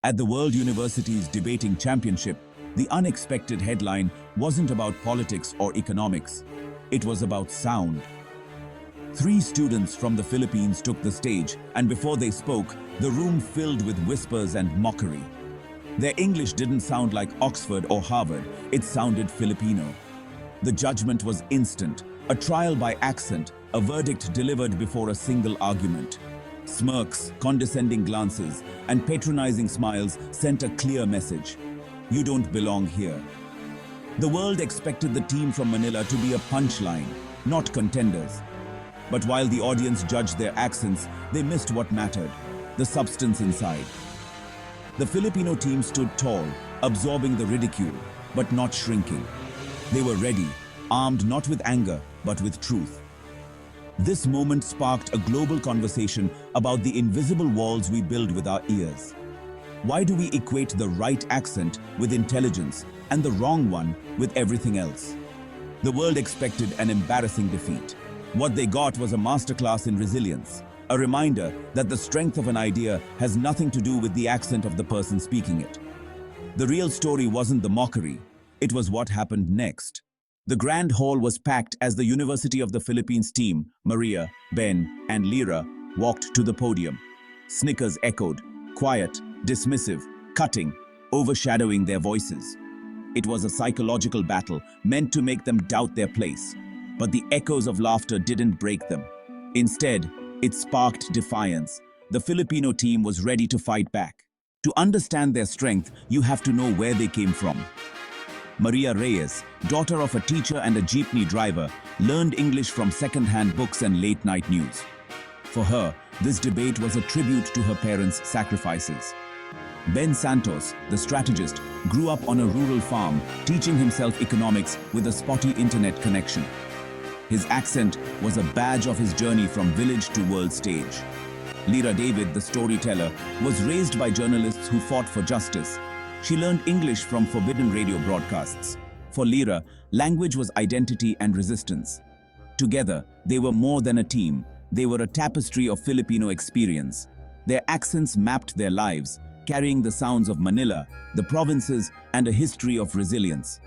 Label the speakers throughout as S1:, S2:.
S1: At the World University's Debating Championship, the unexpected headline wasn't about politics or economics. It was about sound. Three students from the Philippines took the stage, and before they spoke, the room filled with whispers and mockery. Their English didn't sound like Oxford or Harvard, it sounded Filipino. The judgment was instant, a trial by accent, a verdict delivered before a single argument. Smirks, condescending glances, and patronizing smiles sent a clear message. You don't belong here. The world expected the team from Manila to be a punchline, not contenders. But while the audience judged their accents, they missed what mattered, the substance inside. The Filipino team stood tall, absorbing the ridicule, but not shrinking. They were ready, armed not with anger, but with truth. This moment sparked a global conversation about the invisible walls we build with our ears. Why do we equate the right accent with intelligence and the wrong one with everything else? The world expected an embarrassing defeat. What they got was a masterclass in resilience, a reminder that the strength of an idea has nothing to do with the accent of the person speaking it. The real story wasn't the mockery, it was what happened next. The grand hall was packed as the University of the Philippines team, Maria, Ben, and Lyra, walked to the podium. Snickers echoed, quiet, dismissive, cutting, overshadowing their voices. It was a psychological battle meant to make them doubt their place. But the echoes of laughter didn't break them. Instead, it sparked defiance. The Filipino team was ready to fight back. To understand their strength, you have to know where they came from. Maria Reyes, daughter of a teacher and a jeepney driver, learned English from second-hand books and late-night news. For her, this debate was a tribute to her parents' sacrifices. Ben Santos, the strategist, grew up on a rural farm, teaching himself economics with a spotty internet connection. His accent was a badge of his journey from village to world stage. Lyra David, the storyteller, was raised by journalists who fought for justice. She learned English from forbidden radio broadcasts. For Lyra, language was identity and resistance. Together, they were more than a team. They were a tapestry of Filipino experience. Their accents mapped their lives, carrying the sounds of Manila, the provinces, and a history of resilience.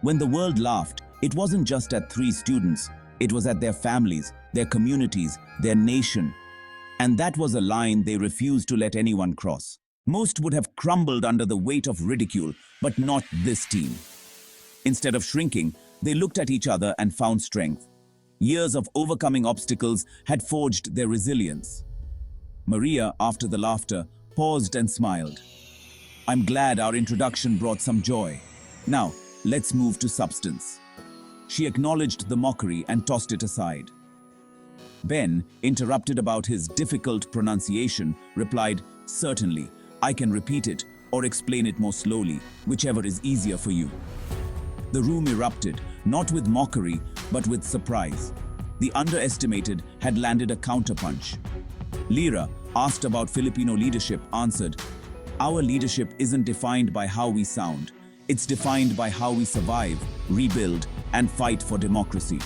S1: When the world laughed, it wasn't just at three students, it was at their families, their communities, their nation. And that was a line they refused to let anyone cross. Most would have crumbled under the weight of ridicule, but not this team. Instead of shrinking, they looked at each other and found strength. Years of overcoming obstacles had forged their resilience. Maria, after the laughter, paused and smiled. I'm glad our introduction brought some joy. Now, let's move to substance. She acknowledged the mockery and tossed it aside. Ben, interrupted about his difficult pronunciation, replied, Certainly, I can repeat it or explain it more slowly, whichever is easier for you. The room erupted, not with mockery, but with surprise. The underestimated had landed a counterpunch. Lyra, asked about Filipino leadership, answered, Our leadership isn't defined by how we sound. It's defined by how we survive, rebuild, and fight for democracy.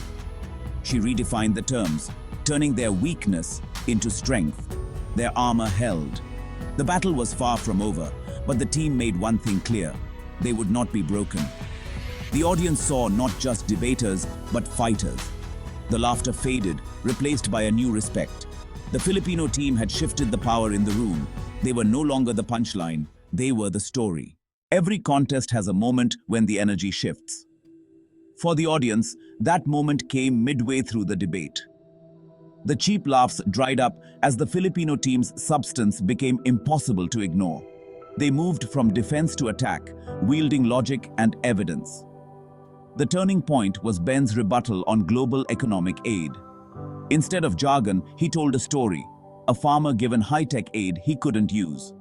S1: She redefined the terms, turning their weakness into strength. Their armor held. The battle was far from over, but the team made one thing clear: they would not be broken. The audience saw not just debaters, but fighters. The laughter faded, replaced by a new respect. The Filipino team had shifted the power in the room. They were no longer the punchline, they were the story. Every contest has a moment when the energy shifts. For the audience, that moment came midway through the debate. The cheap laughs dried up as the Filipino team's substance became impossible to ignore. They moved from defense to attack, wielding logic and evidence. The turning point was Ben's rebuttal on global economic aid. Instead of jargon, he told a story: a farmer given high-tech aid he couldn't use.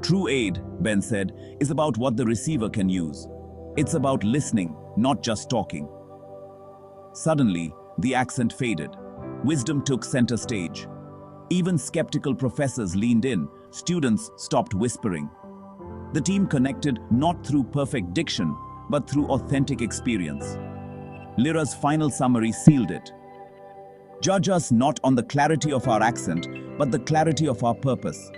S1: True aid, Ben said, is about what the receiver can use. It's about listening, not just talking. Suddenly, the accent faded. Wisdom took center stage. Even skeptical professors leaned in. Students stopped whispering. The team connected not through perfect diction, but through authentic experience. Lyra's final summary sealed it. Judge us not on the clarity of our accent, but the clarity of our purpose.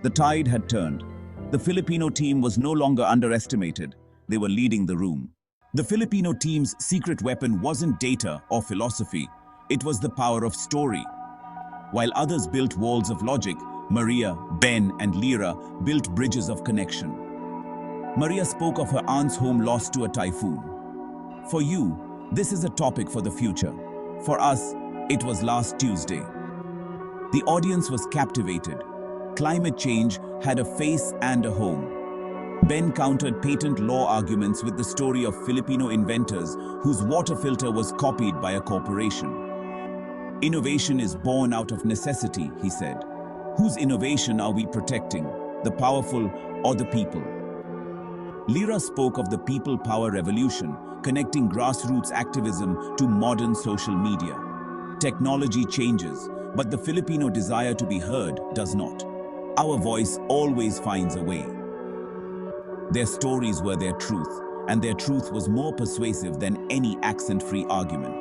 S1: The tide had turned. The Filipino team was no longer underestimated. They were leading the room. The Filipino team's secret weapon wasn't data or philosophy. It was the power of story. While others built walls of logic, Maria, Ben, and Lyra built bridges of connection. Maria spoke of her aunt's home lost to a typhoon. For you, this is a topic for the future. For us, it was last Tuesday. The audience was captivated. Climate change had a face and a home. Ben countered patent law arguments with the story of Filipino inventors whose water filter was copied by a corporation. Innovation is born out of necessity, he said. Whose innovation are we protecting, the powerful or the people? Lyra spoke of the people power revolution, connecting grassroots activism to modern social media. Technology changes, but the Filipino desire to be heard does not. Our voice always finds a way. Their stories were their truth, and their truth was more persuasive than any accent-free argument.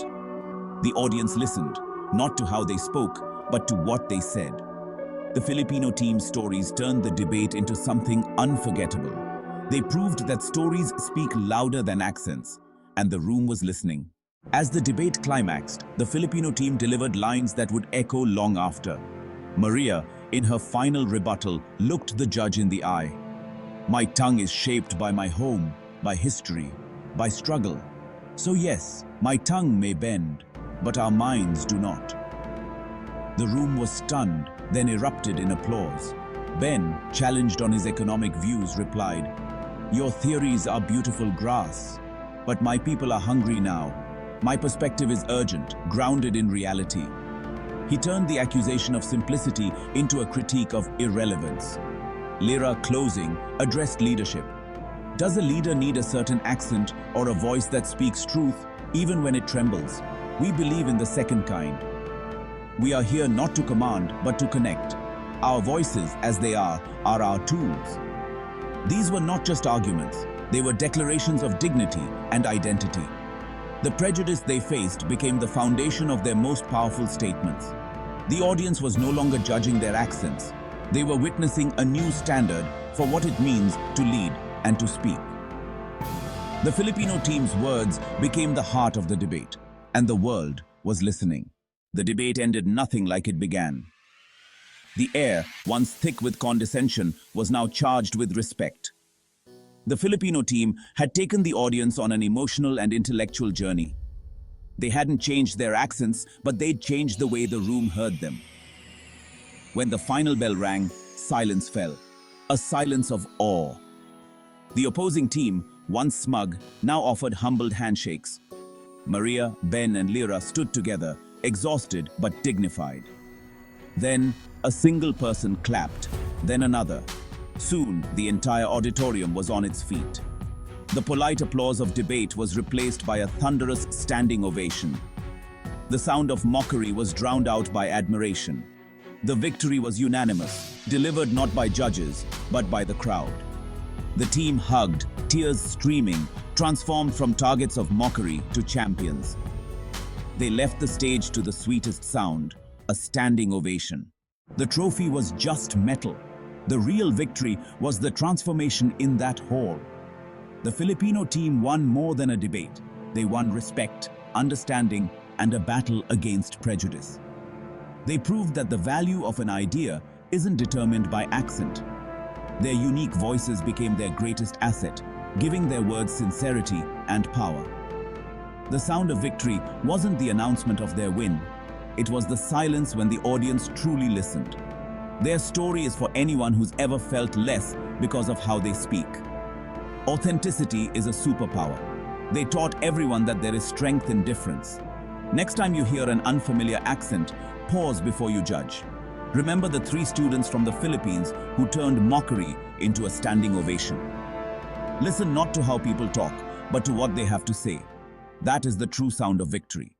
S1: The audience listened, not to how they spoke, but to what they said. The Filipino team's stories turned the debate into something unforgettable. They proved that stories speak louder than accents, and the room was listening. As the debate climaxed, the Filipino team delivered lines that would echo long after. Maria, in her final rebuttal, looked the judge in the eye. My tongue is shaped by my home, by history, by struggle. So yes, my tongue may bend, but our minds do not. The room was stunned, then erupted in applause. Ben, challenged on his economic views, replied, "Your theories are beautiful grass, but my people are hungry now. My perspective is urgent, grounded in reality." He turned the accusation of simplicity into a critique of irrelevance. Lyra, closing, addressed leadership. Does a leader need a certain accent or a voice that speaks truth, even when it trembles? We believe in the second kind. We are here not to command, but to connect. Our voices, as they are our tools. These were not just arguments. They were declarations of dignity and identity. The prejudice they faced became the foundation of their most powerful statements. The audience was no longer judging their accents. They were witnessing a new standard for what it means to lead and to speak. The Filipino team's words became the heart of the debate, and the world was listening. The debate ended nothing like it began. The air, once thick with condescension, was now charged with respect. The Filipino team had taken the audience on an emotional and intellectual journey. They hadn't changed their accents, but they'd changed the way the room heard them. When the final bell rang, silence fell, a silence of awe. The opposing team, once smug, now offered humbled handshakes. Maria, Ben, and Lyra stood together, exhausted but dignified. Then, a single person clapped, then another. Soon, the entire auditorium was on its feet. The polite applause of debate was replaced by a thunderous standing ovation. The sound of mockery was drowned out by admiration. The victory was unanimous, delivered not by judges, but by the crowd. The team hugged, tears streaming, transformed from targets of mockery to champions. They left the stage to the sweetest sound, a standing ovation. The trophy was just metal. The real victory was the transformation in that hall. The Filipino team won more than a debate. They won respect, understanding, and a battle against prejudice. They proved that the value of an idea isn't determined by accent. Their unique voices became their greatest asset, giving their words sincerity and power. The sound of victory wasn't the announcement of their win. It was the silence when the audience truly listened. Their story is for anyone who's ever felt less because of how they speak. Authenticity is a superpower. They taught everyone that there is strength in difference. Next time you hear an unfamiliar accent, pause before you judge. Remember the 3 students from the Philippines who turned mockery into a standing ovation. Listen not to how people talk, but to what they have to say. That is the true sound of victory.